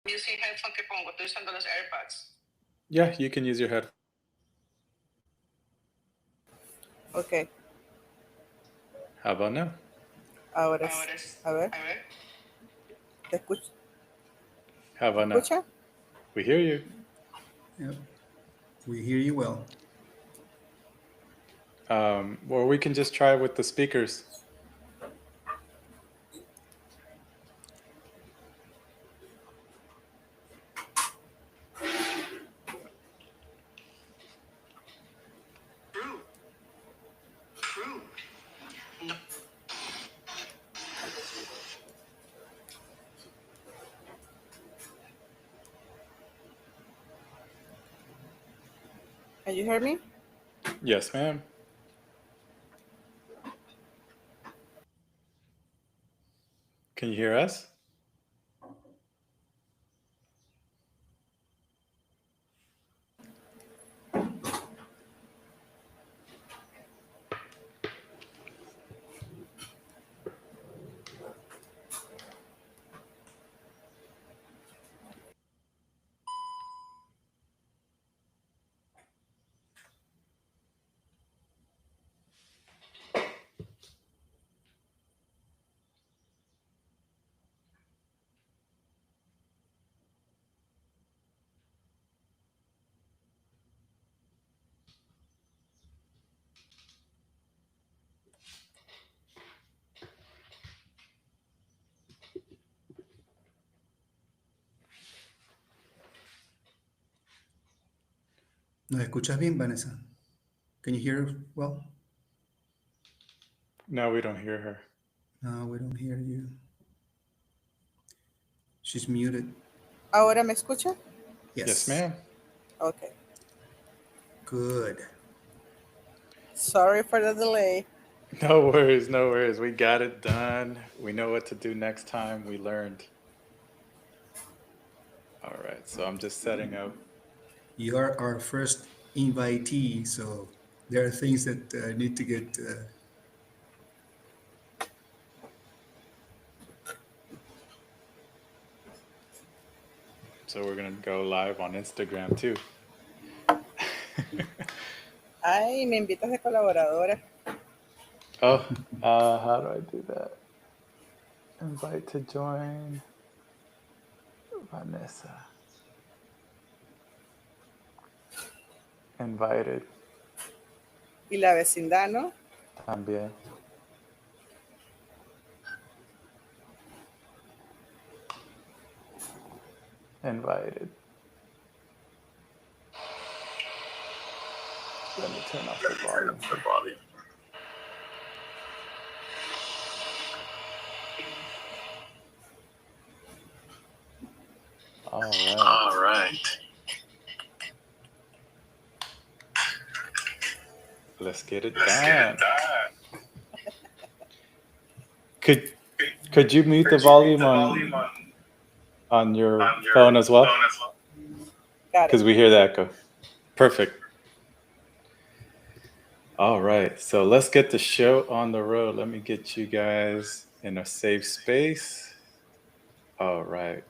Using headphone que pongo, estoy usando los AirPods. Yeah, you can use your head. Okay. How about now? Ahora, a ver, ¿te escucho? How about now? ¿Escucha? We hear you. Yep. We hear you well. Or we can just try with the speakers. True. No. Can you hear me? Yes, ma'am. Can you hear us? ¿Nos escuchas bien, Vanessa? Can you hear well? No, we don't hear her. No, we don't hear you. She's muted. ¿Ahora me escucha? Yes, ma'am. Okay. Good. Sorry for the delay. No worries, no worries. We got it done. We know what to do next time. We learned. All right, so I'm just setting up. You are our first invitee, so there are things that need to get... So we're going to go live on Instagram too. Ay, me invitas de colaboradora. Oh, how do I do that? Invite to join Vanessa. Invited. Y la vecindad, ¿no? También. Invited. Let me turn off the volume. All right. Let's get it done. Could you mute the volume on your phone as well? Got Because it. we hear the echo. Perfect. All right, so let's get the show on the road. Let me get you guys in a safe space. All right.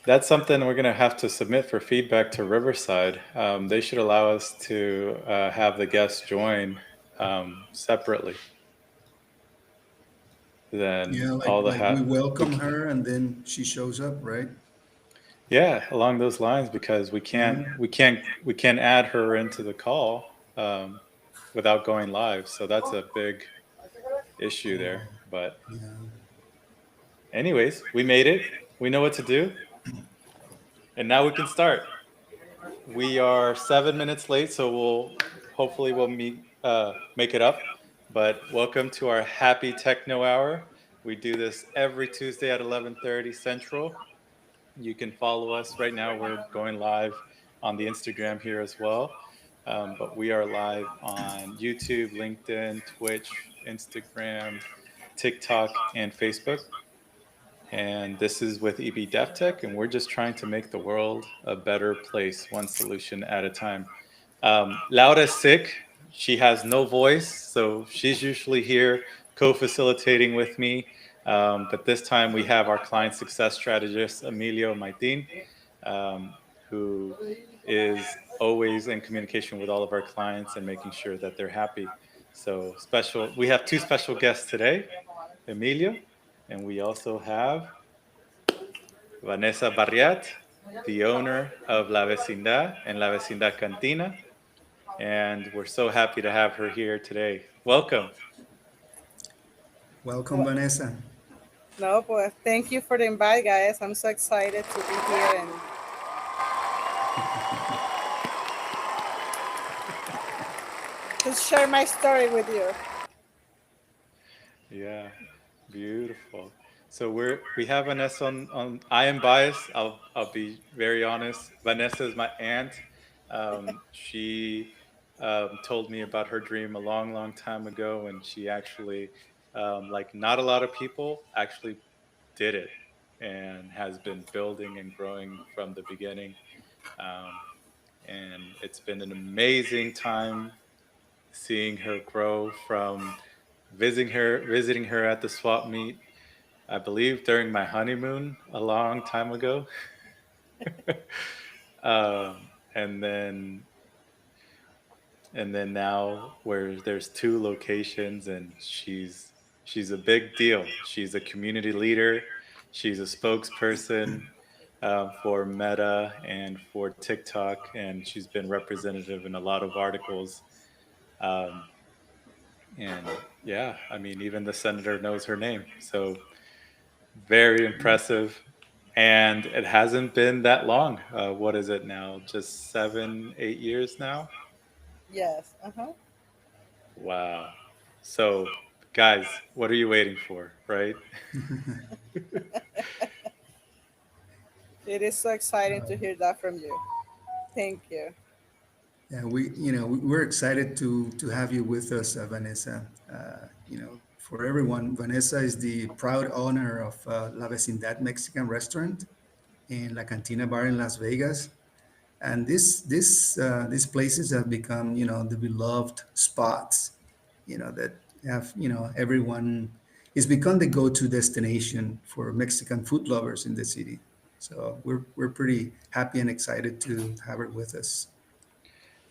That's something we're going to have to submit for feedback to Riverside. They should allow us to have the guests join separately. Then Yeah, all the we welcome her and then she shows up, right? Yeah, along those lines, because we can't add her into the call without going live. So that's a big issue there. But anyways, we made it. We know what to do. And now we can start. We are 7 minutes late, so we'll make it up. But welcome to our Happy Techno Hour. We do this every Tuesday at 11:30 Central. You can follow us right now. We're going live on the Instagram here as well. But we are live on YouTube, LinkedIn, Twitch, Instagram, TikTok, and Facebook. And this is with EB DevTech, and we're just trying to make the world a better place, one solution at a time. Laura's sick. She has no voice, so she's usually here co-facilitating with me. But this time we have our client success strategist, Emilio Maitin, who is always in communication with all of our clients and making sure that they're happy. So we have two special guests today, Emilio, and we also have Vanessa Barriat, the owner of La Vecindad and La Vecindad Cantina. And we're so happy to have her here today. Welcome. Welcome, Vanessa. No, pues thank you for the invite, guys. I'm so excited to be here and to share my story with you. Yeah, beautiful. So we have Vanessa on. I am biased. I'll be very honest. Vanessa is my aunt. She told me about her dream a long, long time ago, and she actually, like not a lot of people, actually did it, and has been building and growing from the beginning. Um, and it's been an amazing time seeing her grow from visiting her at the swap meet, I believe during my honeymoon a long time ago. And then now where there's two locations, and she's a big deal. She's a community leader. She's a spokesperson for Meta and for TikTok, and she's been representative in a lot of articles. Um, and yeah, I mean, even the senator knows her name. So very impressive. And it hasn't been that long. What is it now? Just 7, 8 years now? Yes. Uh-huh. Wow. So, guys, what are you waiting for, right? It is so exciting to hear that from you. Thank you. Yeah, we're excited to have you with us, Vanessa. For everyone, Vanessa is the proud owner of La Vecindad Mexican Restaurant and La Cantina Bar in Las Vegas. And these places have become, the beloved spots, that have, everyone. It's become the go-to destination for Mexican food lovers in the city. So we're pretty happy and excited to have her with us.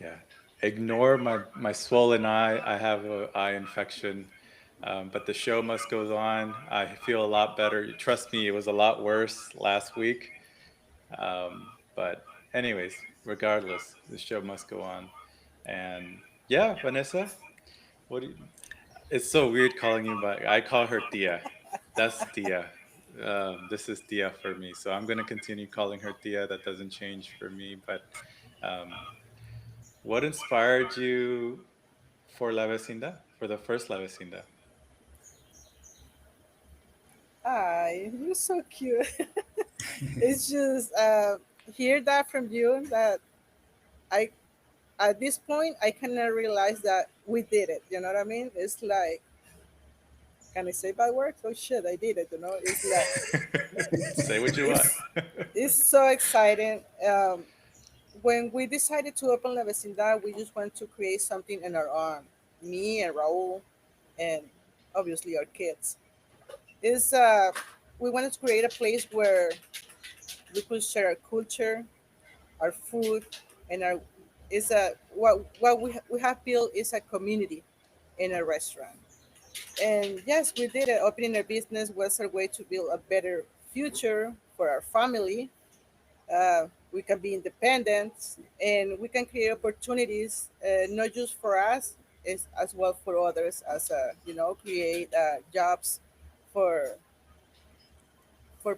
Yeah. Ignore my swollen eye. I have an eye infection, but the show must go on. I feel a lot better. Trust me, it was a lot worse last week. But anyways, regardless, the show must go on. And yeah, Vanessa, what do you, it's so weird calling you by, I call her Tia. That's Tia. This is Tia for me. So I'm going to continue calling her Tia. That doesn't change for me. But um, what inspired you for La Vecindad, for the first La Vecindad? Ay, you're so cute. It's just hear that from you that I at this point I cannot realize that we did it. You know what I mean? It's like, can I say bad words? Oh shit, I did it. It's like Say what you want. it's it's so exciting. When we decided to open La Vecindad, we just want to create something in our own. Me and Raul, and obviously our kids. Is We wanted to create a place where we could share our culture, our food, and our is a what we have built is a community in a restaurant. And yes, we did it. Opening a business was our way to build a better future for our family. We can be independent, and we can create opportunities not just for us, as well for others. As create jobs for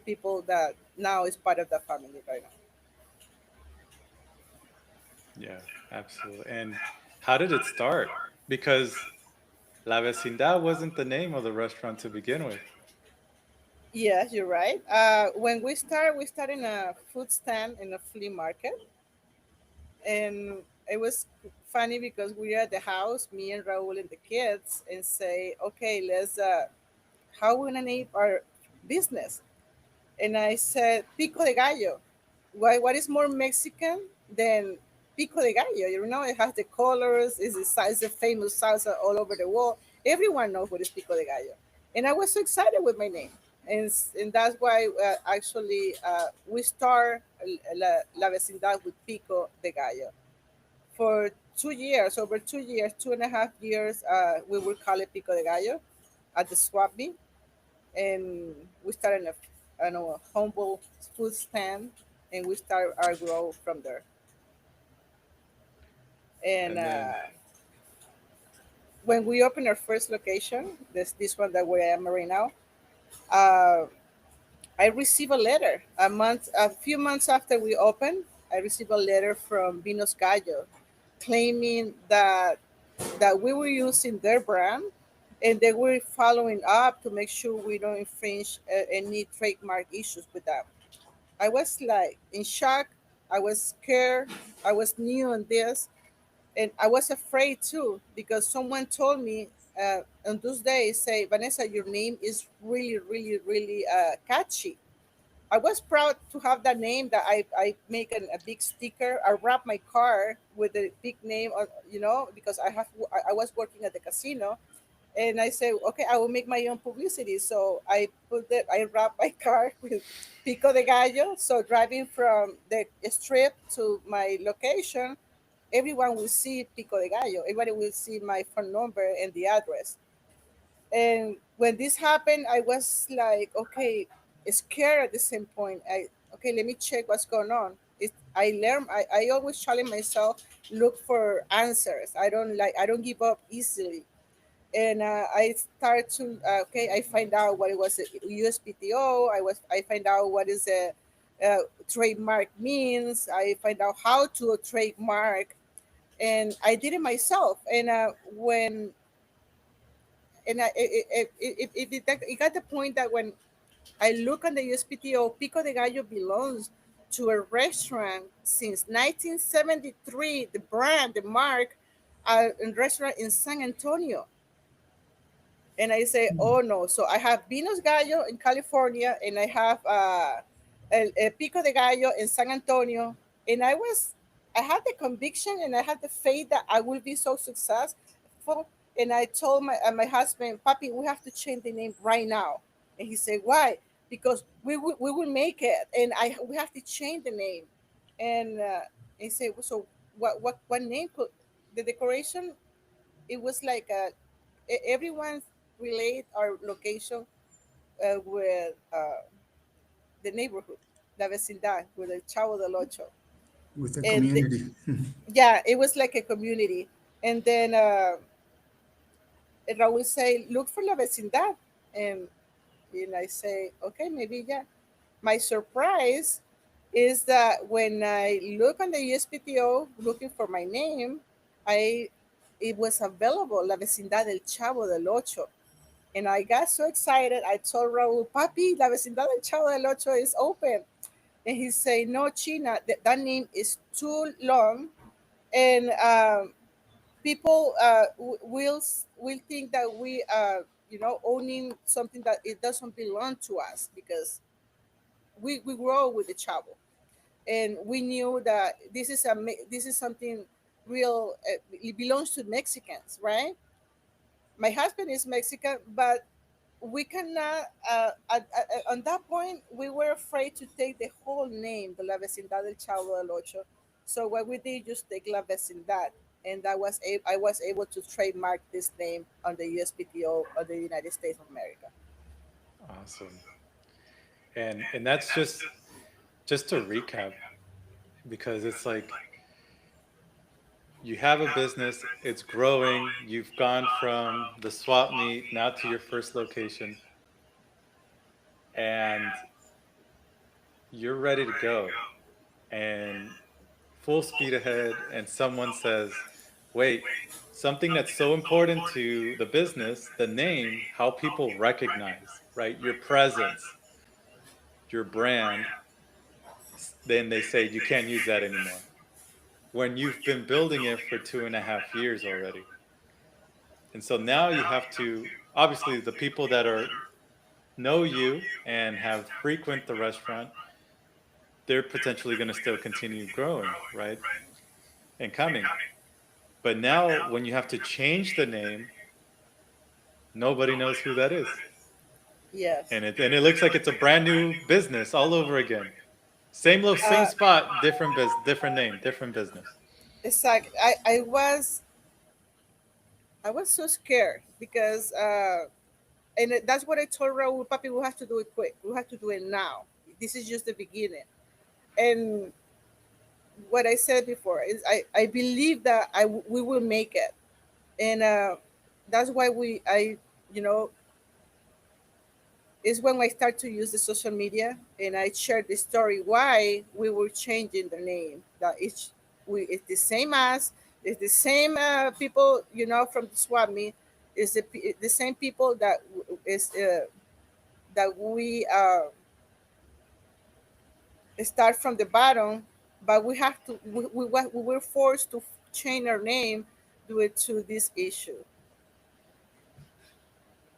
people that now is part of the family right now. Yeah, absolutely. And how did it start? Because La Vecindad wasn't the name of the restaurant to begin with. Yes, you're right. When we start in a food stand in a flea market, and it was funny because we are at the house, me and Raul and the kids, and say, okay, let's how we gonna name our business? And I said Pico de Gallo. Why? What is more Mexican than Pico de Gallo? It has the colors. It's the famous salsa all over the world. Everyone knows what is Pico de Gallo. And I was so excited with my name, and that's why actually we start La Vecindad with Pico de Gallo for 2 years, over 2 years, 2.5 years. We will call it Pico de Gallo at the swap meet, and we started I know, a humble food stand, and we start our growth from there. And And then, when we opened our first location, this one that where I am right now, uh, I received a letter a few months after we opened. I received a letter from Vinos Gallo claiming that we were using their brand, and they were following up to make sure we don't infringe any trademark issues with them. I was like in shock. I was scared. I was new on this, and I was afraid too because someone told me on those days, say, Vanessa, your name is really, really, really catchy. I was proud to have that name that I make a big sticker. I wrap my car with a big name, because I was working at the casino, and I said, okay, I will make my own publicity. So I wrap my car with Pico de Gallo. So driving from the strip to my location, everyone will see Pico de Gallo. Everybody will see my phone number and the address. And when this happened, I was like, okay, scared at the same point. Okay, let me check what's going on. I always challenge myself, look for answers. I don't give up easily. And I start to okay, I find out what it was a USPTO. I find out what is a trademark means. I find out how to a trademark, and I did it myself. And when and I, it got the point that when I look on the USPTO, Pico de Gallo belongs to a restaurant since 1973. The brand, the mark, a restaurant in San Antonio. And I say, oh no. So I have Vinos Gallo in California, and I have El Pico de Gallo in San Antonio. And I had the conviction and I had the faith that I will be so successful. And I told my husband, Papi, we have to change the name right now. And he said, why? Because we will make it, and we have to change the name. And he said, well, so what name could the decoration? It was like everyone relate our location with the neighborhood, la vecindad, with el Chavo del Ocho. with the And community. yeah, it was like a community. And then Raul say, look for la vecindad. And, and I say, okay, maybe, yeah. My surprise is that when I look on the USPTO looking for my name, I it was available, La Vecindad del Chavo del Ocho. And I got so excited. I told Raul, Papi, La Vecindad del Chavo del Ocho is open. And he said, no, China, that name is too long. And people will think that we, owning something that it doesn't belong to us because we grow with the Chavo. And we knew that this is something real. It belongs to Mexicans, right? My husband is Mexican, but we cannot. On that point, we were afraid to take the whole name, the La Vecindad del Chavo del Ocho. So what we did, just take La Vecindad, and I was able to trademark this name on the USPTO of the United States of America. awesome. And that's just to recap, because it's like you have a business, it's growing, you've gone from the swap meet now to your first location, and you're ready to go, and full speed ahead, and someone says, wait, something that's so important to the business, the name, how people recognize, right? Your presence, your brand, then they say you can't use that anymore. When you've been building it for 2.5 years already. And so now you have to, obviously the people that are know you and have frequent the restaurant, they're potentially going to still continue growing, right? And coming. But now when you have to change the name, nobody knows who that is. Yes. and it looks like it's a brand new business all over again. Same spot, different name, different business. Exactly. I was so scared because that's what I told Raul, Papi, we have to do it quick. We have to do it now. This is just the beginning. And what I said before is I believe that we will make it. And that's why you know, is when I start to use the social media and I share the story why we were changing the name. That it's the same as it's the same people, you know, from the swap meet. It's the same people that is that we start from the bottom, but we have to we were forced to change our name due to this issue.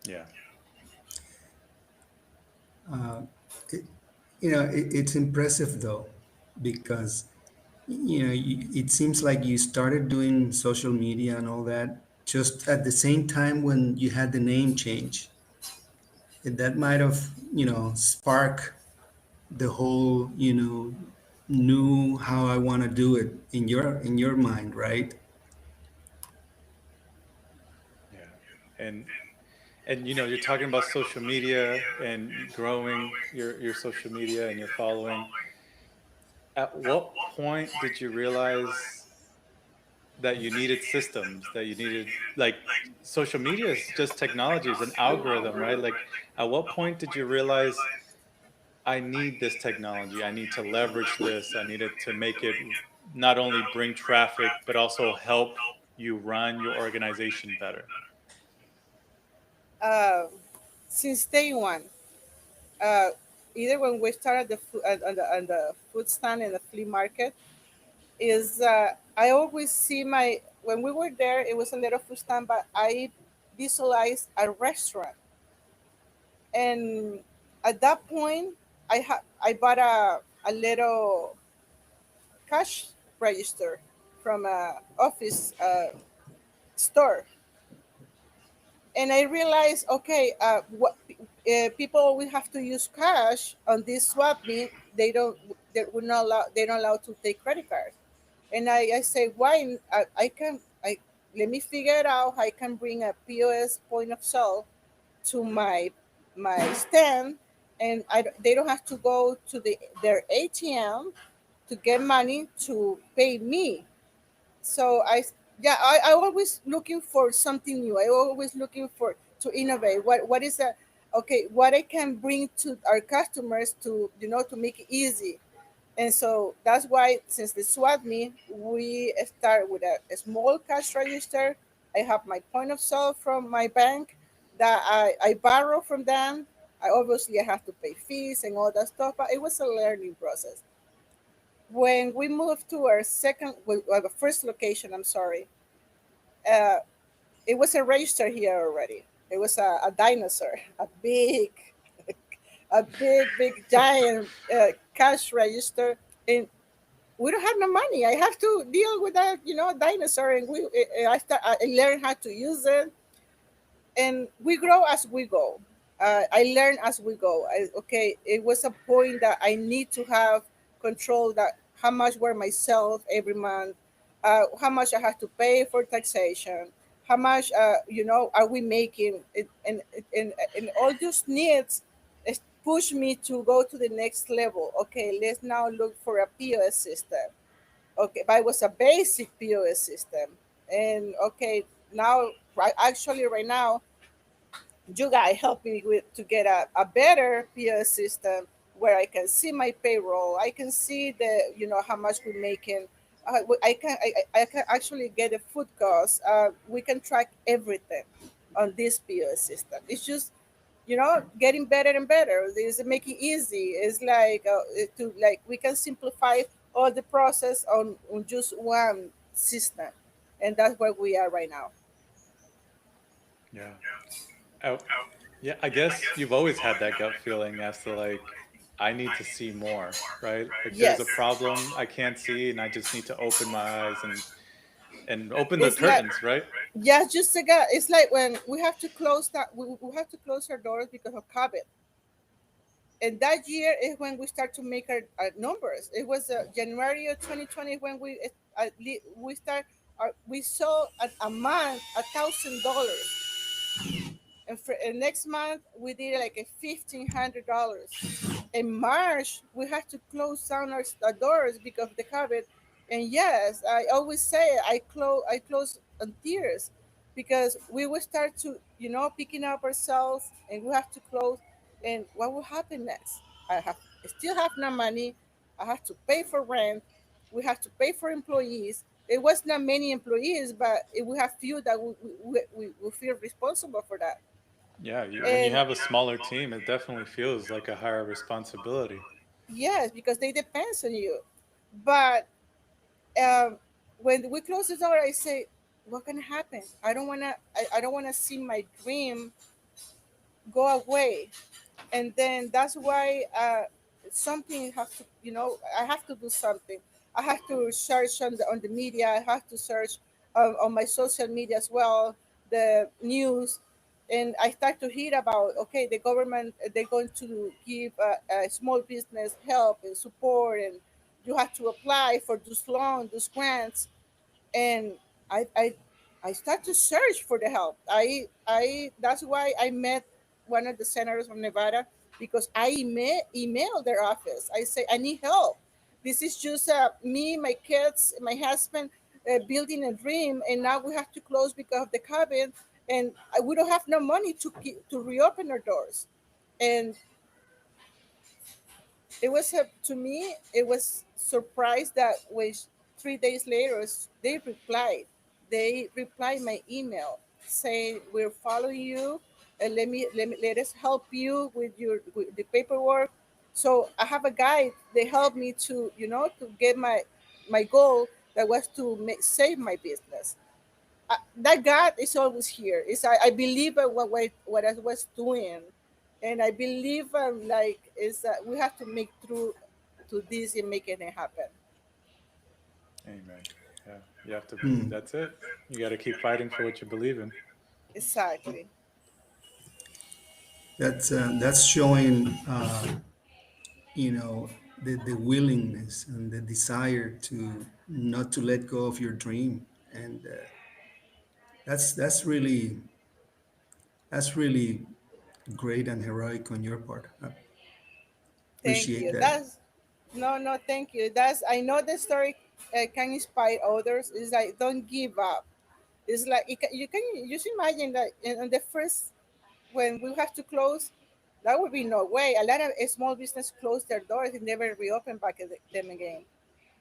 Yeah. Uh, it, it's impressive though, because it seems like you started doing social media and all that just at the same time when you had the name change. And that might have, spark the whole, knew how I want to do it in your mind, right? Yeah. And you're talking about social media and growing your social media and your following. At what point did you realize that you needed systems, that you needed, like, social media is just technology, it's an algorithm, right? Like, at what point did you realize I need this technology, I need to leverage this, I needed to make it not only bring traffic but also help you run your organization better? Uh, since day one, uh, either when we started on the food stand in the flea market, is I always see my when we were there, it was a little food stand, but I visualized a restaurant, and at that point, I bought a little cash register from a office store, and I realized, okay, what people always have to use cash on this swap meet. They're not allowed to take credit cards. And I say, why? I can, let me figure it out. I can bring a POS point of sale to my stand, and they don't have to go to their ATM to get money to pay me. So yeah, I always looking for something new. I always looking for to innovate. What is that? Okay, what I can bring to our customers to, to make it easy. And so that's why, since the swap me, we start with a small cash register. I have my point of sale from my bank that I borrow from them. I have to pay fees and all that stuff, but it was a learning process. When we moved to the first location, I'm sorry, uh, it was a register here already. It was a dinosaur, big, giant cash register, and we don't have no money. I have to deal with that, dinosaur, and I learned how to use it, and we grow as we go. I learn as we go. Okay, it was a point that I need to have control that how much were myself every month, how much I have to pay for taxation, how much are we making, and all those needs push me to go to the next level. Okay, let's now look for a POS system. Okay, but it was a basic POS system, and okay, now right now you guys help me with to get a better POS system where I can see my payroll. I can see how much we're making. I can actually get a food cost. We can track everything on this POS system. It's just getting better and better. It's making easy. It's like we can simplify all the process on just one system, and that's where we are right now. Yeah. Oh, yeah, I guess you've always had that gut feeling as to, like, I need to see more, right? Like, there's a Yes, problem I can't see and I just need to open my eyes and open the it's like curtains, right? Yeah, just again, it's like when we have to close that we have to close our doors because of COVID. And that year is when we start to make our numbers. It was January of 2020 when we start. We saw a month $1,000, and next month we did like a $1,500. In March we had to close down our doors because of the COVID. And yes, I always say I close on tears because we will start to picking up ourselves and we have to close. And what will happen next? I still have no money. I have to pay for rent. We have to pay for employees. It was not many employees, but we have few that we feel responsible for that. Yeah, when you And have a smaller team, it definitely feels like a higher responsibility. yes, because they depends on you. But um, when we close the door, I say, "What can happen? I don't wanna see my dream go away." And then that's why something has to, I have to do something. I have to search on the media. I have to search on my social media as well, the news. And I start to hear about, okay, the government, they're going to give a small business help and support, and you have to apply for those loans, those grants. And I I I start to search for the help. I That's why I met one of the senators from Nevada, because I emailed their office. I say I need help. This is just me, my kids, my husband, building a dream, and now we have to close because of the COVID, and we don't have no money to reopen our doors. And it was to me it was surprised that when 3 days later they replied my email saying, we're following you, and let us help you with the paperwork. So I have a guide. They helped me to get my goal, that was to save my business. That God is always here. I believe in what I was doing, and I believe like is that we have to make through to this and making it happen. Amen. Yeah, you have to. Hmm. That's it. You got to keep fighting for what you believe in. Exactly. That's showing, the willingness and the desire to not to let go of your dream, and that's really great and heroic on your part. I Thank appreciate you. that. That's no, thank you. That's I know the story can inspire others. It's like don't give up. It's like you can just imagine that in the first, when we have to close, that would be no way. A lot of small business close their doors and never reopen back them again.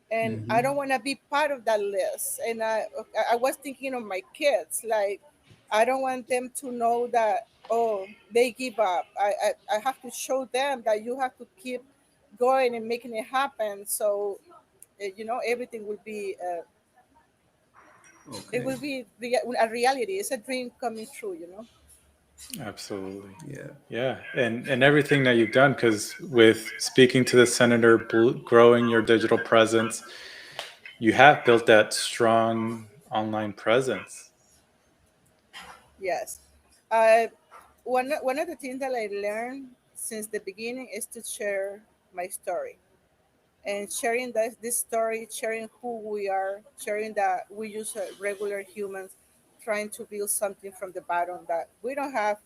And I Hmm. don't want to be part of that list. And I was thinking of my kids, like I don't want them to know that, oh, they give up. I have to show them that you have to keep going and making it happen. So everything will be it Okay. will be a reality. It's a dream coming true. Absolutely. Yeah. Yeah, and everything that you've done, because with speaking to the senator, growing your digital presence, you have built that strong online presence. Yes. uh, one of the things that I learned since the beginning is to share my story, and sharing this story, sharing who we are, sharing that we just regular humans trying to build something from the bottom, that we don't have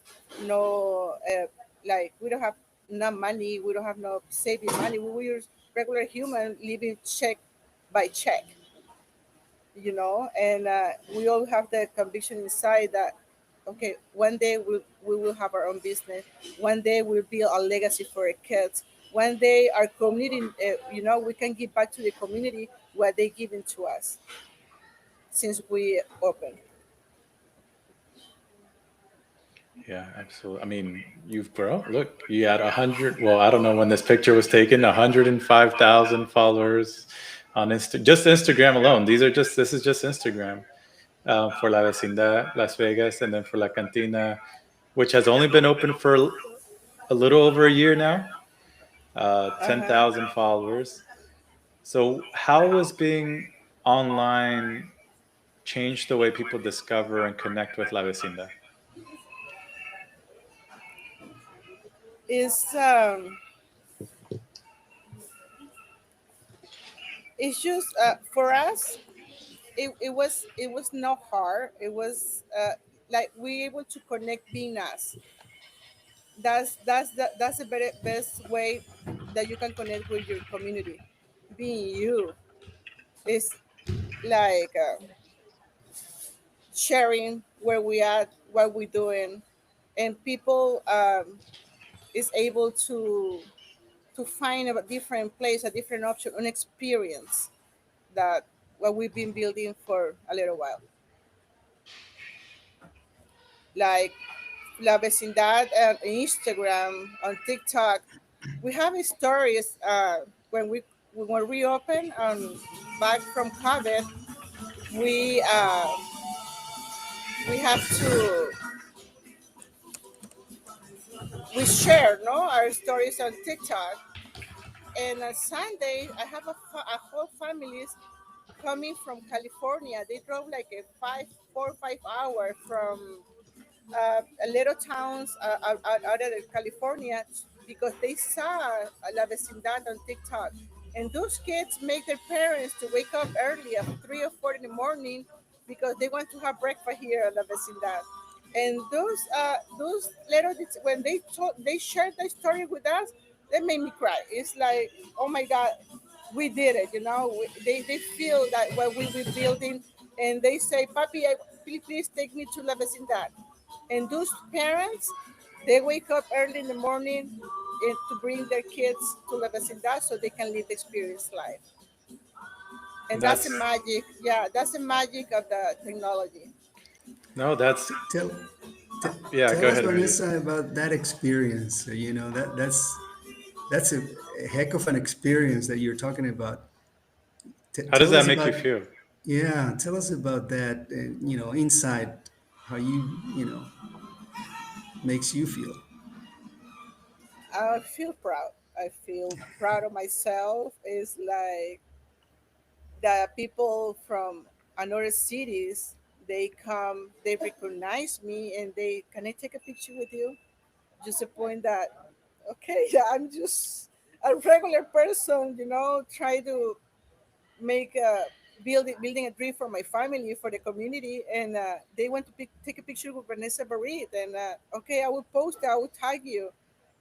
no like we don't have no money, we don't have no saving money. We're regular human living check by check, and we all have the conviction inside that, okay, one day we will have our own business. One day we'll build a legacy for our kids. One day our community, we can give back to the community what they given to us since we opened. Yeah, absolutely. I mean, you've grown. Look, you had 100. Well, I don't know when this picture was taken. 105,000 followers on just Instagram alone. This is just Instagram for La Vecindad, Las Vegas, and then for La Cantina, which has only been open for a little over a year now. Uh-huh. 10,000 followers. So, how was being online changed the way people discover and connect with La Vecindad? It's it's just for us. It was not hard. It was like we able to connect being us. That's the very best way that you can connect with your community. Being you is like sharing where we at, what we're doing, and people is able to find a different place, a different option, an experience that what we've been building for a little while. Like La Vecindad on Instagram, on TikTok, we have stories when we reopen back from COVID. We uh, we have to we share no our stories on TikTok. And on Sunday, I have a whole families coming from California. They drove like a 4 or 5 hour from a little towns out of California because they saw La Vecindad on TikTok. And those kids make their parents to wake up early at 3 or 4 in the morning because they want to have breakfast here at La Vecindad. And those little when they shared the story with us, they made me cry. It's like, oh my God, we did it. They feel that what we were building, and they say, "Papi, please take me to La Vecindad." And those parents, they wake up early in the morning to bring their kids to La Vecindad so they can live the experience life. And that's the That's magic. Yeah, that's the magic of the technology. no, that's Tell yeah. tell Go us, ahead, Emilio. Vanessa, about that experience. That's a heck of an experience that you're talking about. How does Tell that us make you about, feel? yeah, tell us about that. Inside, how makes you feel. I feel proud. I feel proud of myself. It's like the people from another cities, they come, they recognize me, and they, can I take a picture with you? Just a point that, okay, yeah, I'm just a regular person, try to make building a dream for my family, for the community, and they want to take a picture with Vanessa Barit, and okay, I will post it, I will tag you,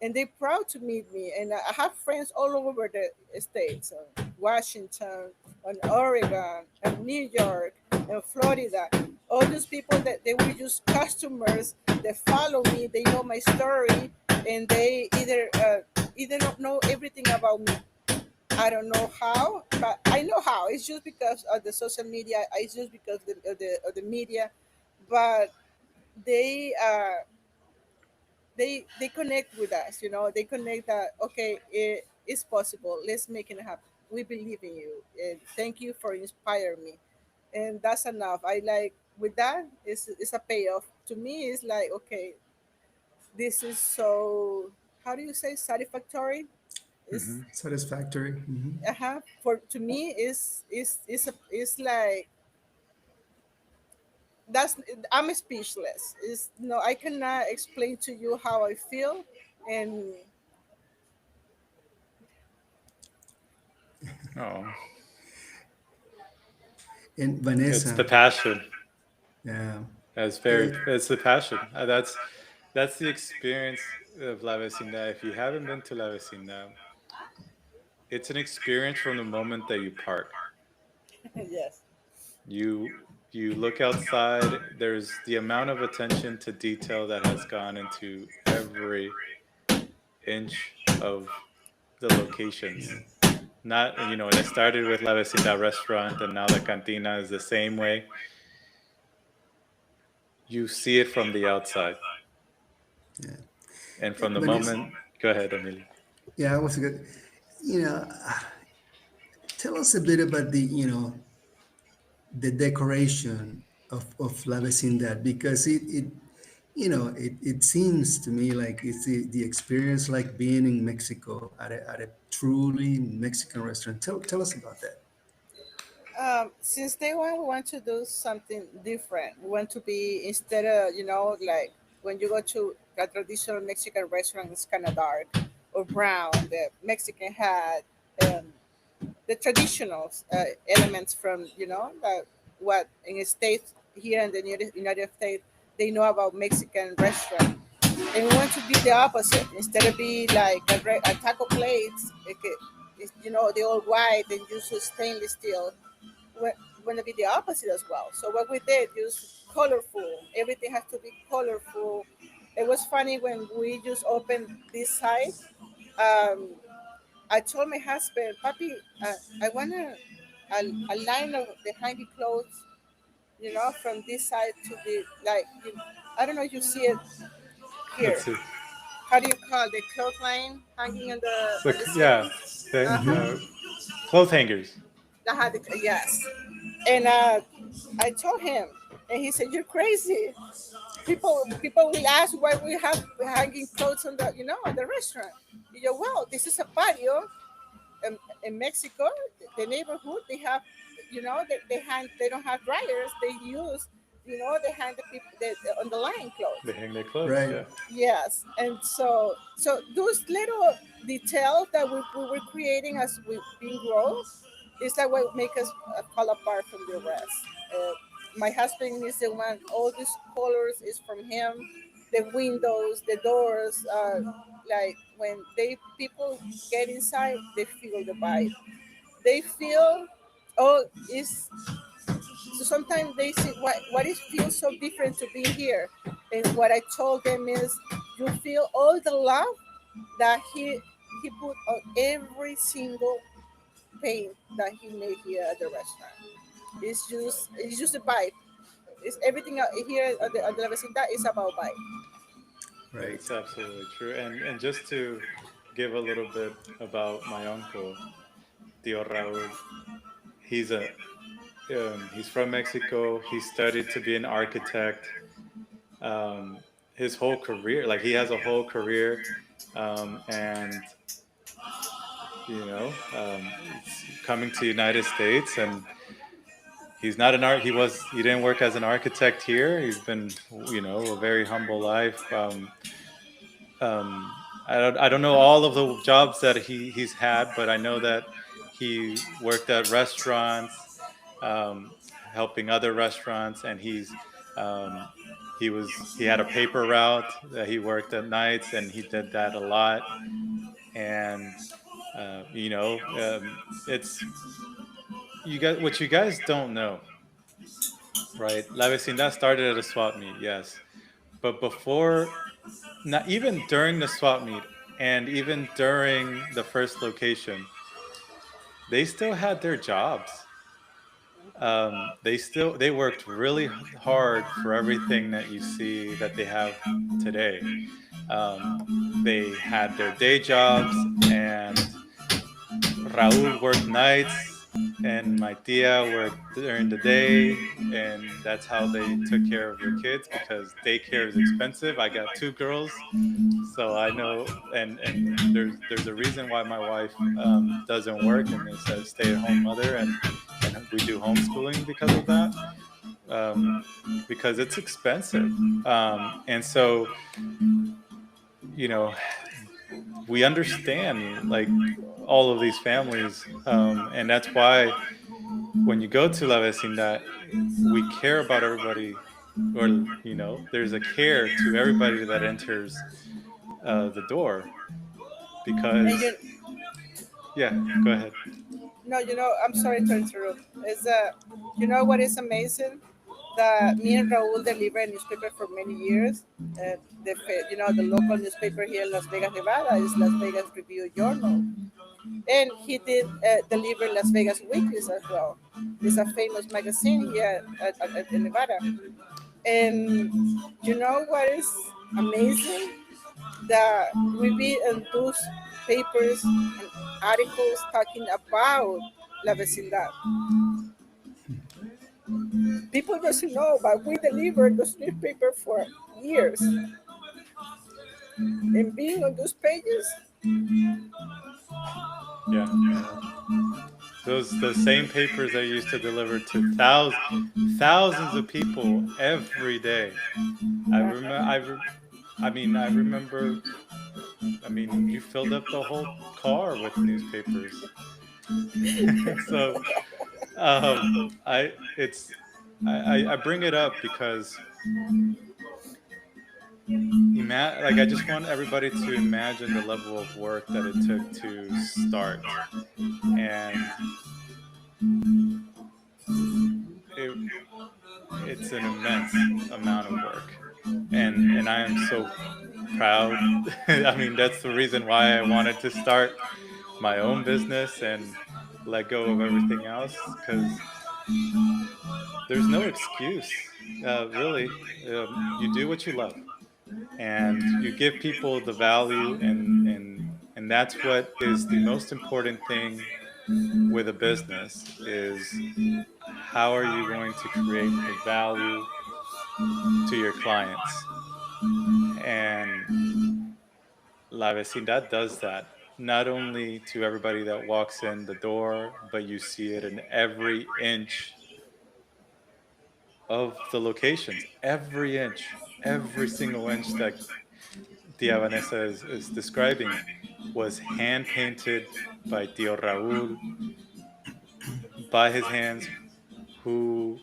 and they're proud to meet me. And I have friends all over the states, Washington, and Oregon, and New York, and Florida. All those people that they were just customers that follow me, they know my story, and they either don't know everything about me. I don't know how, but I know how. It's just because of the social media. It's just because of the media, but they they connect with us. They connect that. Okay, it's possible. Let's make it happen. We believe in you, and thank you for inspiring me. And that's enough. I like with that. It's a payoff to me. It's like, okay, this is so. How do you say satisfactory? It's Hmm. Satisfactory. for to me is like that's I'm speechless. Is no, I cannot explain to you how I feel, and Oh, And it's the Vanessa, passion. yeah, It's it, it's the passion. That's the experience of La Vecindad. If you haven't been to La Vecindad, it's an experience from the moment that you park. yes, You you look outside. There's the amount of attention to detail that has gone into every inch of the locations. Not and it started with La Vecindad restaurant, and now the cantina is the same way. You see it from the outside, yeah. and from the Vanessa, moment. Go ahead, Emilio. yeah, it was good. You know, Tell us a bit about the decoration of La Vecindad, because it seems to me like it's the experience like being in Mexico at a truly Mexican restaurant. Tell us about that. Since day one, we want to do something different. We want to be, instead of, like when you go to a traditional Mexican restaurant, it's kind of dark or brown. The Mexican had um, the traditional elements from, what in the States, here in the United States, they know about Mexican restaurant. And we want to be the opposite. Instead of be like a taco plates, it's, the old white and use stainless steel. We want to be the opposite as well. So what we did, use colorful. Everything has to be colorful. It was funny when we just opened this site. Um, I told my husband, Papi, I want a line of the handy clothes, from this side to the, like, I don't know if you see it Let's here. see. How do you call the clothesline hanging on the Yeah, ceiling? the Uh-huh. clothes hangers. Yes. And I told him, and he said, "You're crazy. People will ask why we have hanging clothes on the restaurant." You go, well, this is a patio. In Mexico, the neighborhood, they have, they don't have dryers. They use, they hang the people on the line They clothes. hang their clothes. Right. Yeah. Yes, and so those little details that we were creating as we been grow is that what make us fall apart from the rest. My husband is the one. All these colors is from him. The windows, the doors. Like when they people get inside, they feel the vibe. They feel, oh, is so sometimes they say, what it feels so different to be here. And what I told them is, you feel all the love that he put on every single paint that he made here at the restaurant. It's just a vibe. It's everything out here at the La Vecindad is about vibe. Right. It's absolutely true. And just to give a little bit about my uncle, Tio Raul, he's a he's from Mexico. He studied to be an architect. His whole career, like he has a whole career, and he's coming to United States, and he's not an art. He didn't work as an architect here. He's been, a very humble life. I don't know all of the jobs that he's had, but I know that he worked at restaurants, helping other restaurants, and he had a paper route that he worked at nights, and he did that a lot. And it's what you guys don't know, right? La Vecindad started at a swap meet, yes, but before, not even during the swap meet, and even during the first location, they still had their jobs. They worked really hard for everything that you see that they have today. They had their day jobs, and Raul worked nights, and my tia worked during the day, and that's how they took care of their kids because daycare is expensive. I got two girls, so I know, and there's a reason why my wife doesn't work and is a stay-at-home mother, and we do homeschooling because of that, because it's expensive, and so you know we understand like all of these families, and that's why when you go to La Vecindad, we care about everybody, or there's a care to everybody that enters the door, And because yeah, go ahead. no, I'm sorry to interrupt. Is what is amazing? That me and Raul deliver a newspaper for many years. The local newspaper here in Las Vegas, Nevada is Las Vegas Review Journal, and he did deliver Las Vegas Weeklies as well. It's a famous magazine here in Nevada. And you know what is amazing? That we be in those papers and articles talking about La Vecindad. People doesn't know, but we delivered those newspaper for years. And being on those pages, Yeah, Yeah. those same papers I used to deliver to thousands of people every day. I remember. I remember. I mean, you filled up the whole car with newspapers. So, I it's I bring it up because like I just want everybody to imagine the level of work that it took to start, and it, it's an immense amount of work, and I am so proud. I mean, that's the reason why I wanted to start my own business and let go of everything else, because there's no excuse, really. You do what you love, and you give people the value, and that's what is the most important thing with a business is how are you going to create the value to your clients. And La Vecindad does that, not only to everybody that walks in the door, but you see it in every inch of the locations, every inch, every single inch that Tia Vanessa is describing was hand painted by Tio Raul, by his hands, who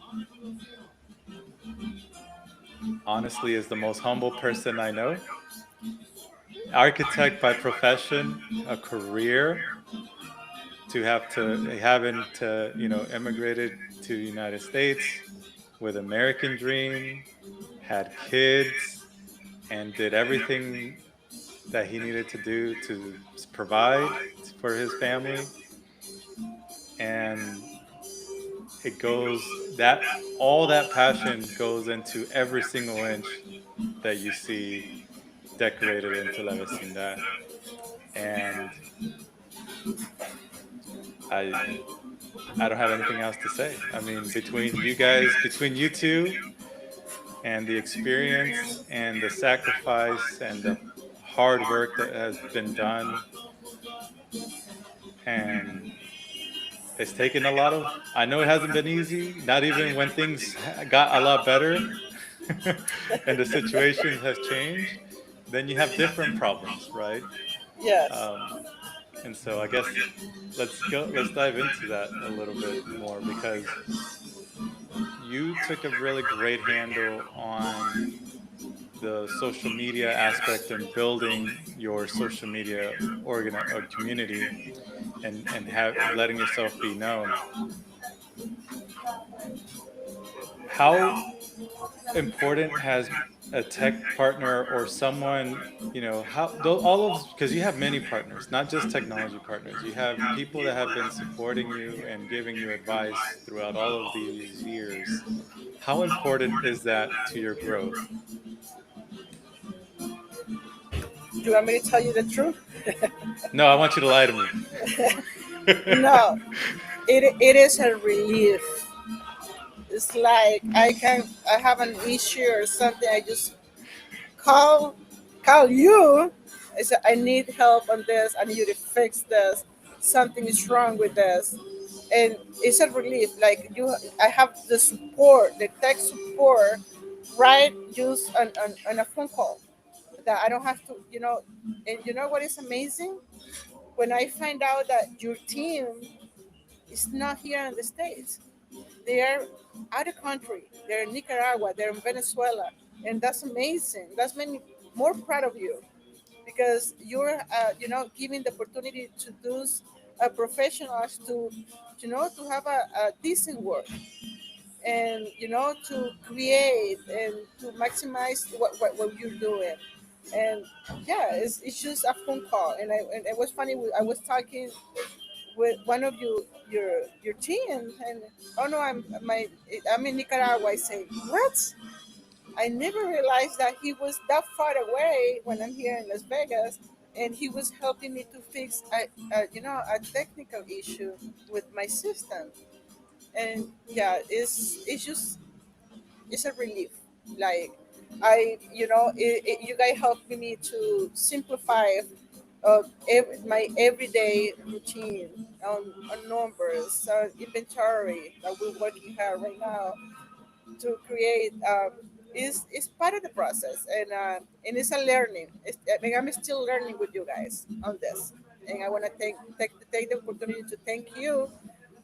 honestly is the most humble person I know. Architect by profession, a career, to having to immigrated to the United States with American dream, had kids, and did everything that he needed to do to provide for his family. And it goes that all that passion goes into every single inch that you see decorated into La Vecindad. And I I don't have anything else to say. I mean, between you guys, between you two, and the experience and the sacrifice and the hard work that has been done, and it's taken a lot of, I know it hasn't been easy, not even when things got a lot better and the situation has changed, then you have different problems, right? Yes. Um, and so I guess let's dive into that a little bit more, because you took a really great handle on the social media aspect and building your social media or community, and letting yourself be known. How important has a tech partner or someone, all of, because you have many partners, not just technology partners, you have people that have been supporting you and giving you advice throughout all of these years. How important is that to your growth? Do you want me to tell you the truth? No, I want you to lie to me. No, it is a relief. It's like I have an issue or something. I just call call you. I said I need help on this. I need you to fix this. Something is wrong with this, and it's a relief. Like I have the support, the tech support, right? Just on a phone call that I don't have to. And you know what is amazing? When I find out that your team is not here in the States, they are out of country. They're in Nicaragua, they're in Venezuela, and that's amazing. That's made me more proud of you because you're, giving the opportunity to those professionals to have a decent work and to create and to maximize what you're doing. And yeah, it's just a phone call. And it was funny. I was talking with one of your team, and oh no, I'm in Nicaragua. I say what? I never realized that he was that far away when I'm here in Las Vegas, and he was helping me to fix a technical issue with my system. And yeah, it's a relief. Like you guys helped me to simplify my everyday routine on numbers, inventory that we're working hard right now to create is part of the process, and it's a learning. I mean, I'm still learning with you guys on this, and I want to take the opportunity to thank you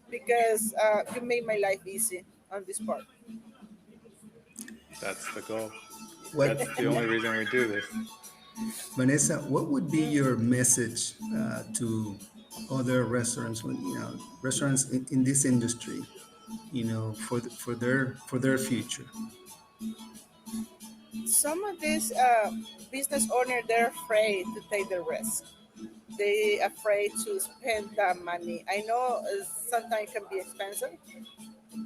because you made my life easy on this part. That's the goal. What, That's the only reason we do this. Vanessa, what would be your message to other restaurants, restaurants in this industry, for their future? Some of these business owners, they're afraid to take the risk. They afraid to spend that money. I know sometimes it can be expensive,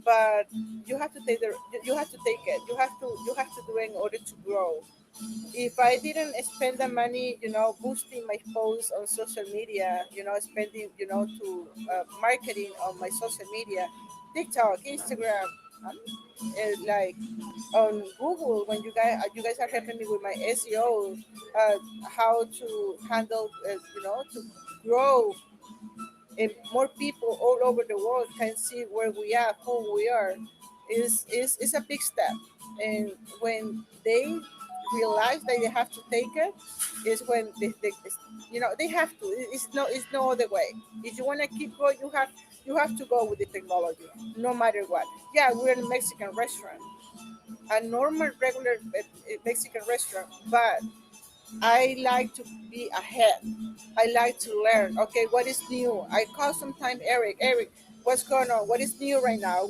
but you have to take you have to take it. You have to do it in order to grow. If I didn't spend the money, boosting my posts on social media, spending, to marketing on my social media, TikTok, Instagram, um, like on Google, when you guys are helping me with my SEO, how to handle, to grow, and more people all over the world can see where we are, who we are, is a big step. And when they realize that they have to take it, is when they have to. It's no other way. If you want to keep going, you have to go with the technology, no matter what. Yeah, we're in a Mexican restaurant, a normal regular Mexican restaurant, but I like to be ahead. I like to learn. Okay, what is new? I call sometime Eric. Eric, what's going on? What is new right now?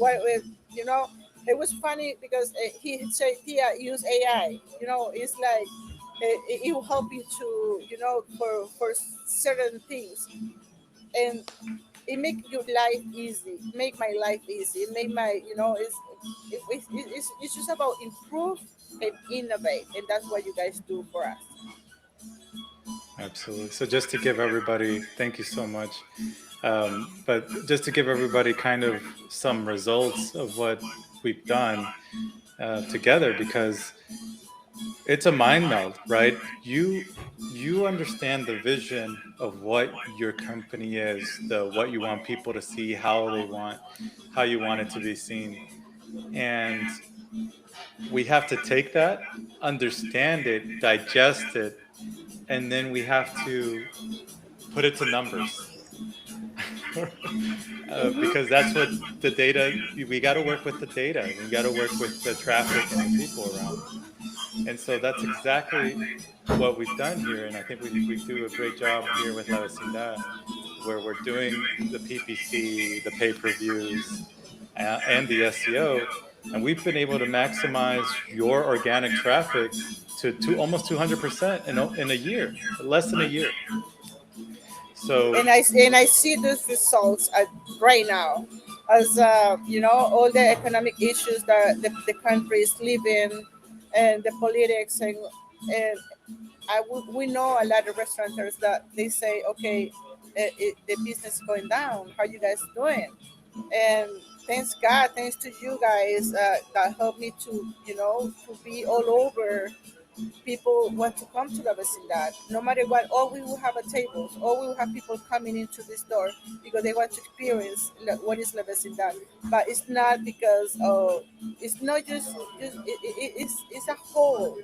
You know? It was funny because he said, "Tia, use AI." It's like it will help you to, for certain things, and it make your life easy. Make my life easy. It make my, it's just about improve and innovate, and that's what you guys do for us. Absolutely. So just to give everybody, thank you so much. But just to give everybody kind of some results of what we've done together, because it's a mind meld, right? You understand the vision of what your company is, the what you want people to see, how you want it to be seen, and we have to take that, understand it, digest it, and then we have to put it to numbers. Because that's what the data, we got to work with the data, we got to work with the traffic and the people around. And so that's exactly what we've done here. And I think we do a great job here with La Vecindad, where we're doing the PPC, the pay-per-views, and the SEO. And we've been able to maximize your organic traffic to almost 200% in a year, less than a year. So And I see those results right now, as all the economic issues that the country is living, and the politics, and we know a lot of restaurateurs that they say, okay, the business is going down. How you guys doing? And thanks God, thanks to you guys that helped me to be all over. People want to come to La Vecindad. No matter what, all we will have a tables. All we will have people coming into this door because they want to experience what is La Vecindad. But it's not because it's not it's a whole.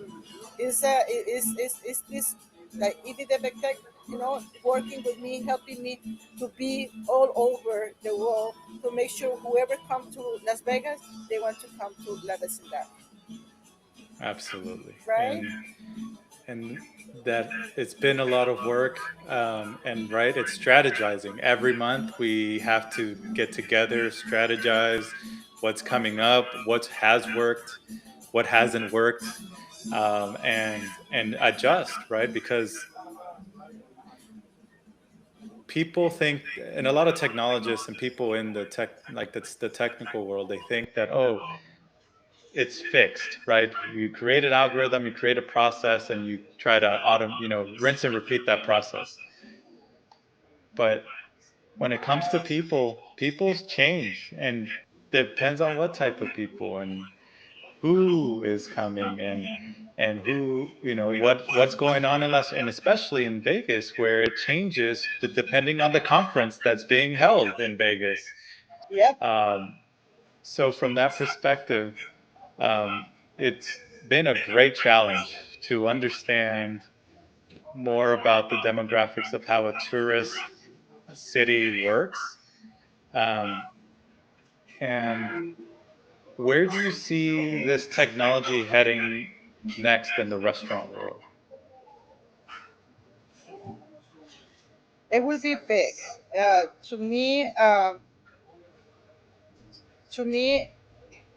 It's this, like even DevTech, working with me, helping me to be all over the world to make sure whoever comes to Las Vegas, they want to come to La Vecindad, absolutely. right? And that it's been a lot of work, and right, it's strategizing. Every month we have to get together, strategize what's coming up, what has worked, what hasn't worked, and adjust, right? Because people think, and a lot of technologists and people in the tech, like that's the technical world, they think that, oh, it's fixed, right? You create an algorithm, you create a process, and you try to rinse and repeat that process. But when it comes to people, people's change, and depends on what type of people. And who is coming and who, what's going on in and especially in Vegas, where it changes depending on the conference that's being held in Vegas. Yep. So from that perspective, it's been a great challenge to understand more about the demographics of how a tourist city works. And where do you see this technology heading next in the restaurant world? It will be big. To me, to me,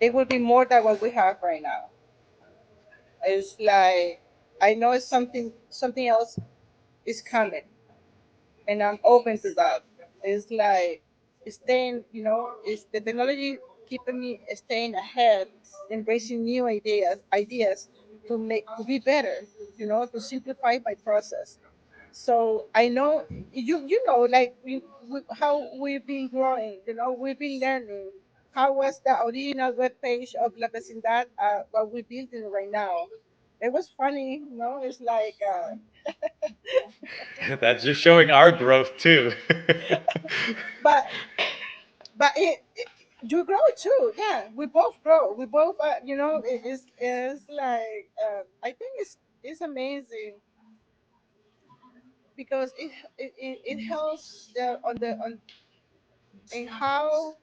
it will be more than what we have right now. It's like I know it's something else is coming, and I'm open to that. It's like staying, it's the technology keeping me staying ahead, embracing new ideas to be better, to simplify my process. So I know like how we've been growing, we've been learning. How was the original web page of La Vecindad, what we're building right now? It was funny, it's like, That's just showing our growth too. but you grow too. Yeah, we both grow. We both, it's like, I think it's amazing because it helps on in how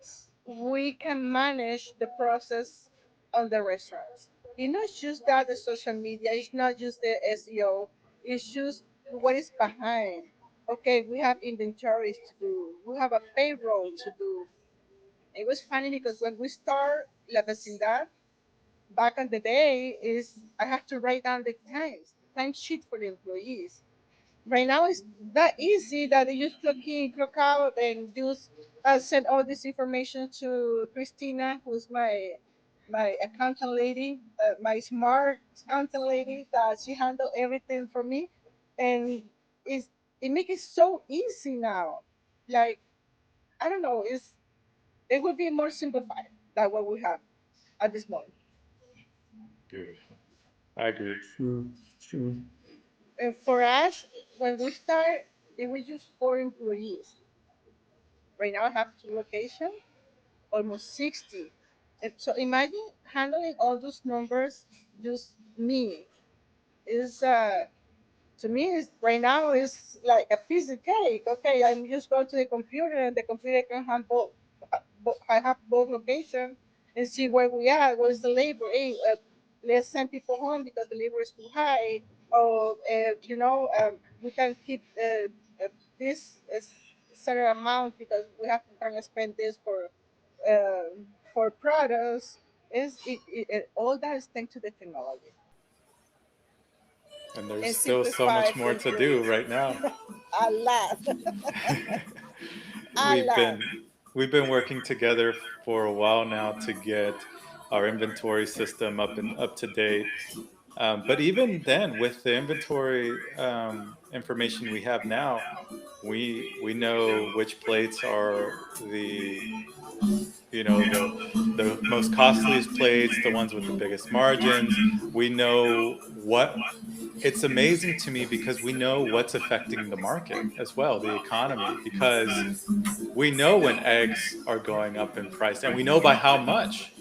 we can manage the process on the restaurants. It's not just that the social media, it's not just the SEO, it's just what is behind. Okay, we have inventories to do, we have a payroll to do. It was funny because when we start La Vecindad, back in the day, is I have to write down the time sheet for the employees. Right now it's that easy that you just clock in, clock out, and just send all this information to Christina, who's my accountant lady, my smart accountant lady, that she handle everything for me, and it's it makes it so easy now. Like, I don't know, it would be more simplified than what we have at this moment. Beautiful. I agree. Sure, sure. And for us, when we start, it was just 4 employees. Right now, I have 2 locations, almost 60. And so imagine handling all those numbers, just me. Is To me, is right now is like a piece of cake. Okay, I'm just going to the computer, and the computer can have I have both locations and see where we are. What is the labor? Hey, let's send people home because the labor is too high. Or we can keep this certain amount because we have to kind of spend this for products. All that is thanks to the technology And there's and still so simplify much for more to do employees. right now. A lot, a we've lot. been we've been working together for a while now to get our inventory system up to date. But even then, with the inventory information we have now, we know which plates are the most costliest plates, the ones with the biggest margins. We know what it's amazing to me because we know what's affecting the market as well, the economy, because we know when eggs are going up in price and we know by how much,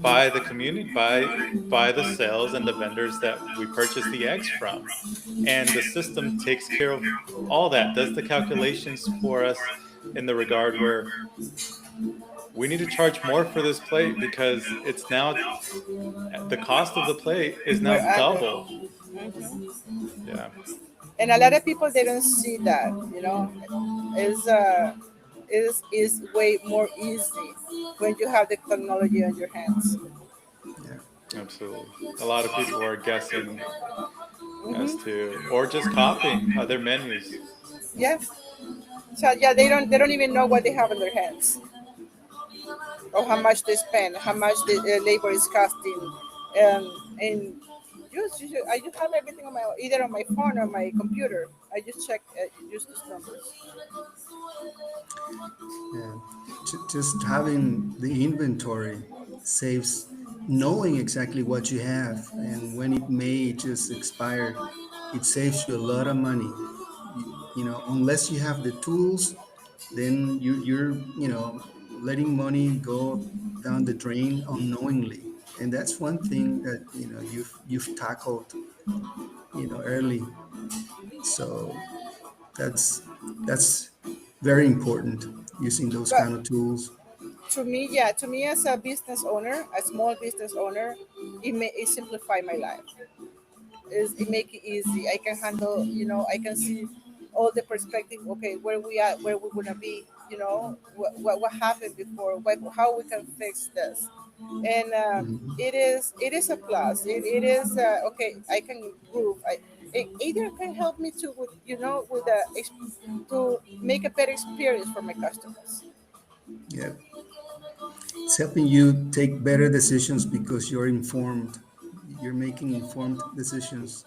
by the community, by the sales and the vendors that we purchase the eggs from. And the system takes care of all that, does the calculations for us in the regard where we need to charge more for this plate because it's now the cost of the plate is We're now under. double. Mhm. Yeah, And a lot of people they don't see that. Is way more easy when you have the technology on your hands. Yeah. absolutely. A lot of people are guessing as Hmm. to, or just copying other menus. Yeah. So yeah, they don't even know what they have in their hands or how much they spend, how much the labor is costing, and I just have everything on my either on my phone or my computer. I just check use these numbers. Yeah. Just having the inventory saves knowing exactly what you have and when it may just expire, it saves you a lot of money. Unless you have the tools, then you're letting money go down the drain unknowingly. And that's one thing that you've tackled early. So that's very important, using those But kind of tools. to me, yeah, to me as a business owner, a small business owner, it simplify my life. Is it make it easy? I can handle, I can see all the perspective. Okay, where we are, where we're gonna be. What happened before, how we can fix this, and Mhm. it is a plus. It is okay. I can improve. It either can help me to with with to make a better experience for my customers. Yeah, it's helping you take better decisions because you're informed. You're making informed decisions.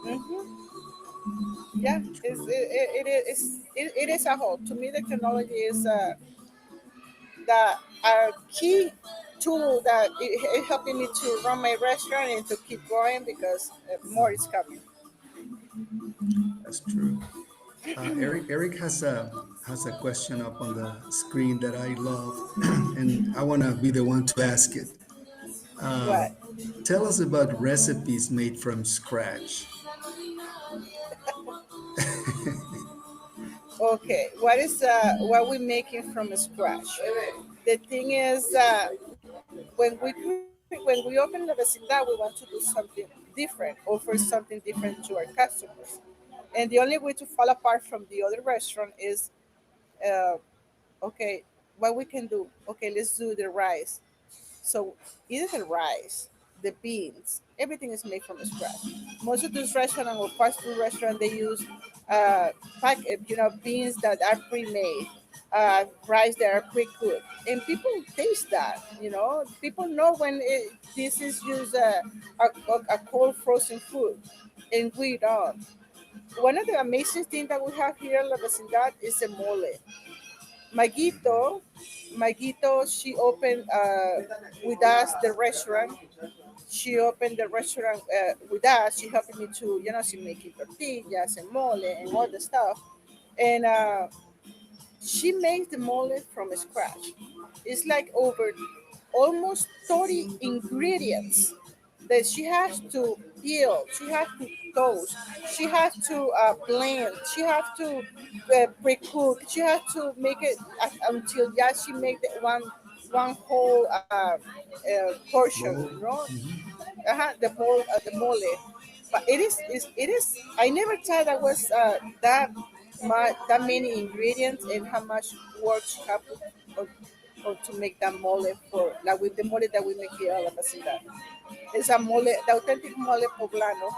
Hmm. Yeah, True. it is a whole. To me, the technology is the a key tool that it helping me to run my restaurant and to keep going because more is coming. That's true. Eric has a question up on the screen that I love, and I want to be the one to ask it. Uh, What? Tell us about recipes made from scratch. Okay. What we making from scratch? The thing is, when we open the vecindad, we want to do something different, offer something different to our customers, and the only way to fall apart from the other restaurant is uh, okay. What we can do? Okay, let's do the rice. So either the rice, the beans, everything is made from scratch. Most of these restaurants or fast food restaurants they use beans that are pre-made, rice that are pre-cooked, and people taste that. People know when this is used a cold frozen food, and we don't. One of the amazing things that we have here in La Vecindad is the mole. Maguito, Maguito, she opened with us the restaurant. She opened the restaurant with us. She helped me to, she making tortillas and mole and all the stuff. And she makes the mole from scratch. It's like over almost 30 ingredients that she has to peel, she has to toast, she has to blend, she has to pre-cook, she has to make it until she make the one whole portion, Bowl. Mhm. the mole. But it is. I never thought that was that many ingredients and how much work she have or, to make that mole for like with the mole that we make here at La Pacidad. It's a mole, the authentic mole poblano,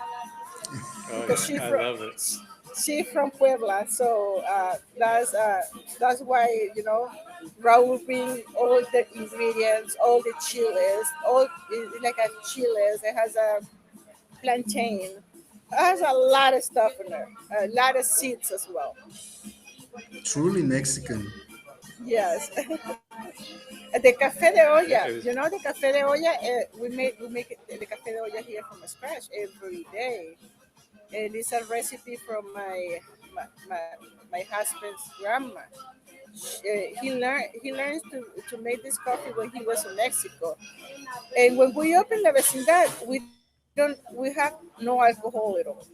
Oh because yeah, I love it. she from Puebla, so that's why Raul bring all the ingredients, all the chiles, it's like a chiles. It has a plantain. It has a lot of stuff in there, a lot of seeds as well. Truly Mexican. Yes. The café de Yeah, olla, it was. the café de olla. We make the café de olla here from scratch every day, and it's a recipe from my husband's grandma. He learns to make this coffee when he was in Mexico, and when we opened La Vecindad, we have no alcohol at all.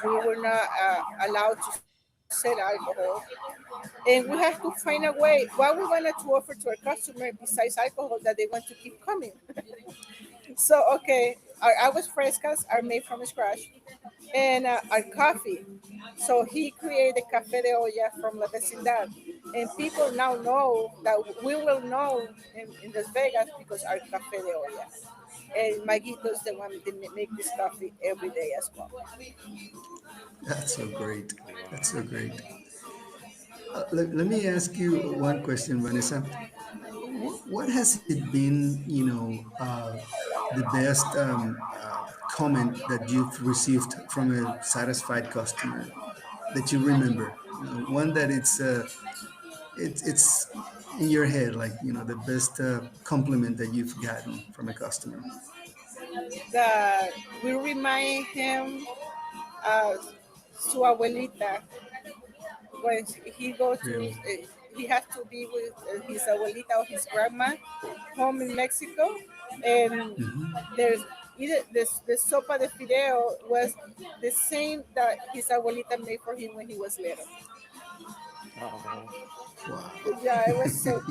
We were not allowed to sell alcohol, and we have to find a way. What we wanted to offer to our customer besides alcohol that they want to keep coming. So okay, our aguas frescas are made from scratch, and our coffee. So he created Café de Olla from La Vecindad. And people now know that we will know in Las Vegas because our Café de Olla. And Maguito is the one that make this coffee every day as well. That's so great. That's so Wow. great. Let me ask you one question, Vanessa. What has it been, the best comment that you've received from a satisfied customer that you remember? One that it's in your head, like the best compliment that you've gotten from a customer? That we remind him uh, su abuelita when he go to Really? he has to be with his abuelita or his grandma home in Mexico, and Hmm. there's either this the sopa de fideo was the same that his abuelita made for him when he was little. Oh, Wow. Yeah, it was so.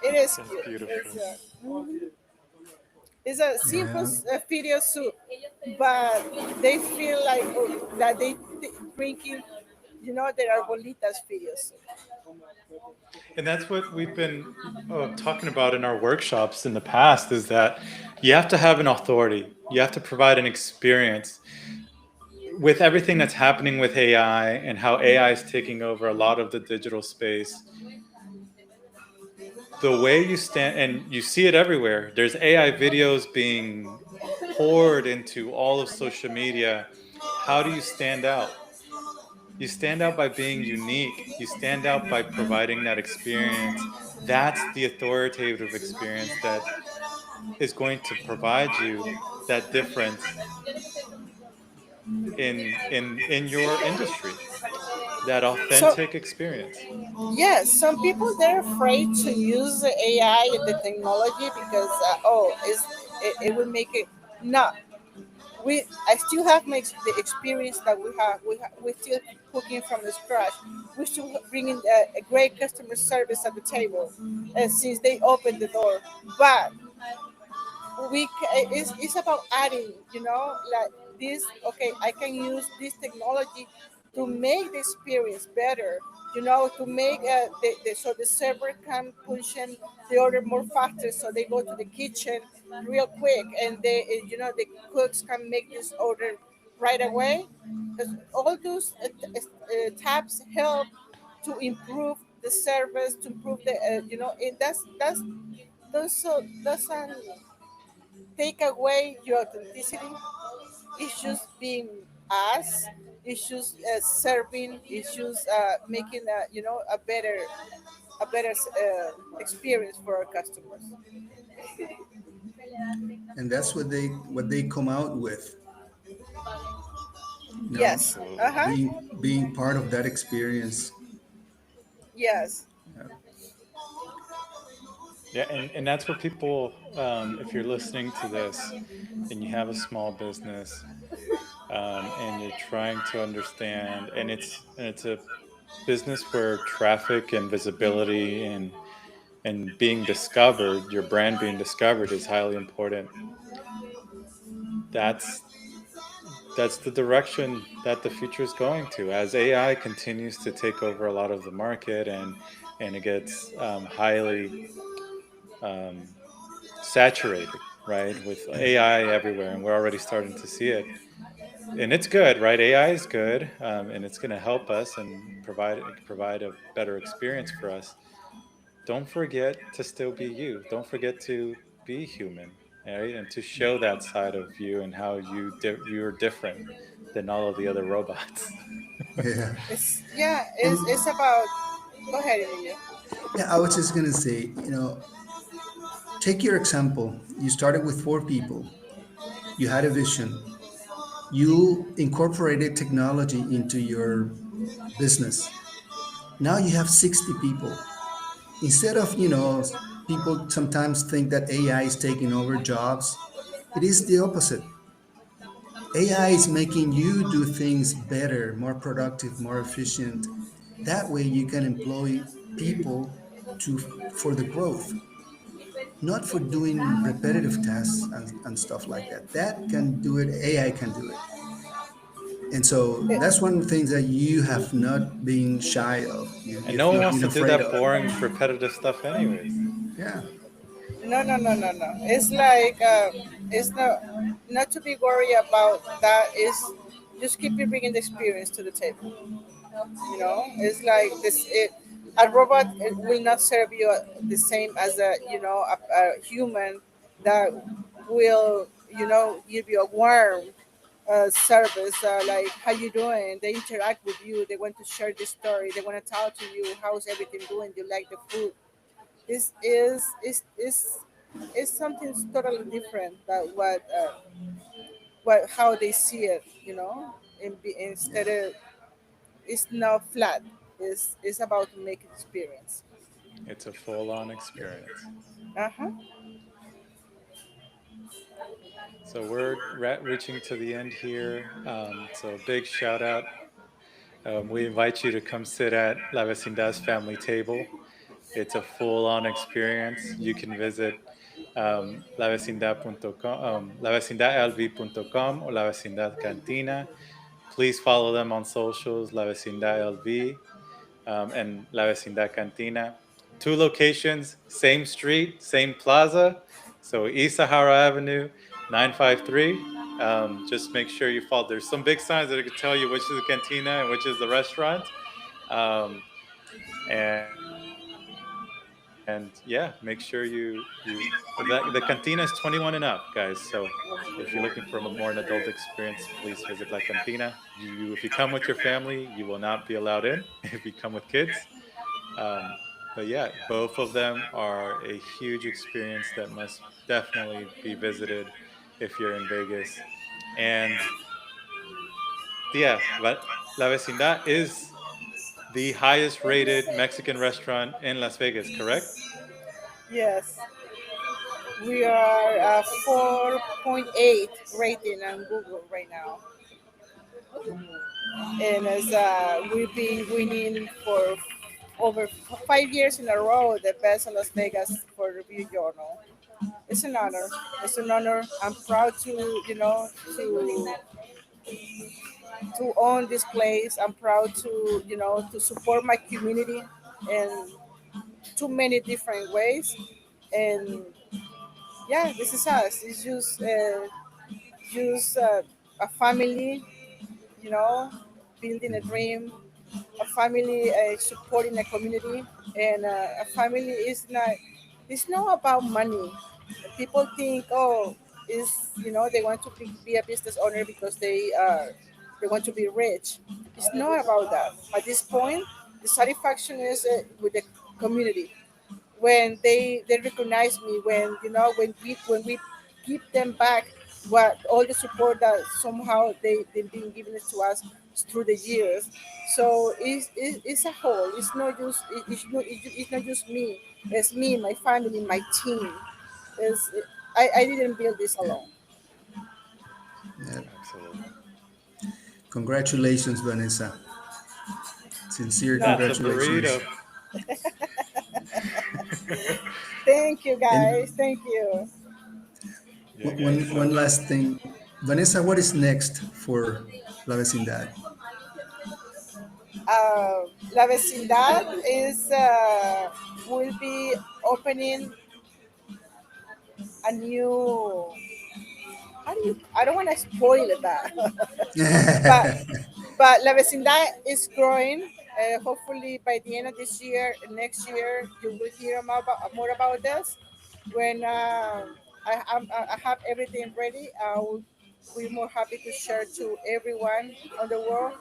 It is that's cute. beautiful. It's a simple Yeah. fideo soup, but they feel like that they drinking, their abuelita's fideo soup. And that's what we've been talking about in our workshops in the past, is that you have to have an authority. You have to provide an experience. With everything that's happening with AI and how AI is taking over a lot of the digital space, the way you stand, and you see it everywhere, there's AI videos being poured into all of social media. How do you stand out? You stand out by being unique. You stand out by providing that experience. That's the authoritative experience that is going to provide you that difference in your industry, that So authentic experience. yes, some people they're afraid to use the AI and the technology because it will make it not. I still have the experience that we have. We're still cooking from the scratch. We're still bringing a great customer service at the table since they opened the door. But it's about adding, like this. Okay, I can use this technology to make the experience better, to make so the server can punch in the order more faster, so they go to the kitchen real quick, and the cooks can make this order right away. Because all those tabs help to improve the service, to improve the and that's those so doesn't take away your authenticity. It's just being us. It's just serving. It's just making a better experience for our customers. And that's what they come out with. You know, Yes. Uh Absolutely. huh. being part of that experience. Yes. Yeah. Yeah, and that's what people, if you're listening to this and you have a small business, and you're trying to understand, and it's a business where traffic and visibility and being discovered, your brand being discovered is highly important. That's that's the direction that the future is going to, as AI continues to take over a lot of the market, and it gets highly um, saturated, right, with AI everywhere, and we're already starting to see it. And it's good, right? AI is good, and it's going to help us and provide a better experience for us. Don't forget to still be you. Don't forget to be human, right? And to show that side of you and how you're different than all of the other robots. Yeah. It's And about. Go ahead, Emilio. yeah, I was just gonna say, take your example. You started with 4 people. You had a vision. You incorporated technology into your business. Now you have 60 people. Instead of, people sometimes think that AI is taking over jobs. It is the opposite. AI is making you do things better, more productive, more efficient. That way you can employ people to for the growth, not for doing repetitive tasks and stuff like that. That can do it, AI can do it. And so that's one of the things that you have not been shy of. You, And you've no one not wants been to do afraid that of. boring, repetitive stuff, anyways. Yeah. No, no, no, no, no. It's like it's not to be worried about that. Is just keep bringing the experience to the table. It's like this. A robot will not serve you the same as a human that will give you a warm service, like how you doing. They interact with you. They want to share the story. They want to talk to you. How's everything doing? Do you like the food? Is something totally different than what how they see it. Instead Yeah. of it's not flat. It's about to make experience. It's a full-on experience. Uh huh. So we're reaching to the end here. So big shout out. We invite you to come sit at La Vecindad's family table. It's a full-on experience. You can visit lavecindad.com, lavecindadlv.com or La Vecindad Cantina. Please follow them on socials, La Vecindad LV and La Vecindad Cantina. Two locations, same street, same plaza. So East Sahara Avenue, 953. Just make sure you follow. There's some big signs that can tell you which is the cantina and which is the restaurant. Um, and yeah, make sure the cantina is 21 and up, guys. So if you're looking for more an adult experience, please visit La Cantina. If you come with your family, you will not be allowed in. If you come with kids, um, but yeah, both of them are a huge experience that must definitely be visited if you're in Vegas. And yeah, La Vecindad is the highest rated Mexican restaurant in Las Vegas, correct? Yes, we are 4.8 rating on Google right now, and as we've been winning for over 5 years in a row the best in Las Vegas for Review Journal. It's an honor. It's an honor. I'm proud to to own this place. I'm proud to to support my community in too many different ways. And yeah, this is us. It's just a family, you know, building a Mhm. dream, a family supporting a community, and a family is not. It's not about money. People think, oh, is they want to be a business owner because they want to be rich. It's not about that. At this point, the satisfaction is with the community when they recognize me, when when we give them back what all the support that somehow they've been giving it to us through the years. So it's a whole. It's not just it's not just me. It's me, my family, my team. It's, I didn't build this Yeah. alone. Yeah. Absolutely. Congratulations, Vanessa. Sincere No, That's a congratulations. burrito. thank you And guys, thank you. Yeah, guys. one So last thing, Vanessa, what is next for La Vecindad? La Vecindad is will be opening a new. How do you? I don't want to spoil that, but La Vecindad is growing. Hopefully, by the end of this year, next year, you will hear more about this. When I have everything ready, I will be more happy to share to everyone on the world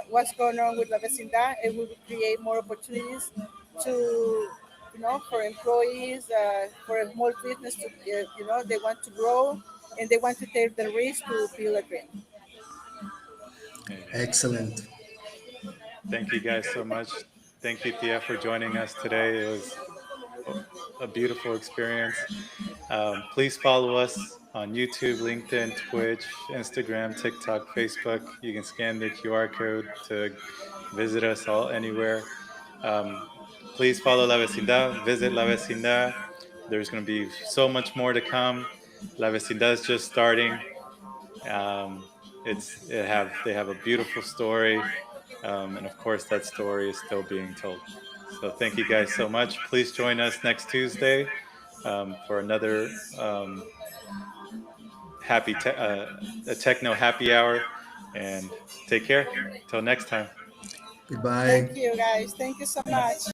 what's going on with La Vecindad. It will create more opportunities to, for employees, for a small business to, they want to grow and they want to take the risk to build a dream. amen. Excellent. Thank you guys so much. Thank you, Tia, for joining us today. It was a beautiful experience. Please follow us on YouTube, LinkedIn, Twitch, Instagram, TikTok, Facebook. You can scan the QR code to visit us all anywhere. Um, please follow La Vecindad, visit La Vecindad. There's going to be so much more to come. La Vecindad is just starting. Um, they have a beautiful story, and of course that story is still being told. So thank you guys so much. Please join us next Tuesday for another a techno happy hour, and take care. Till next time. Thank Goodbye. you, guys. Thank you so much.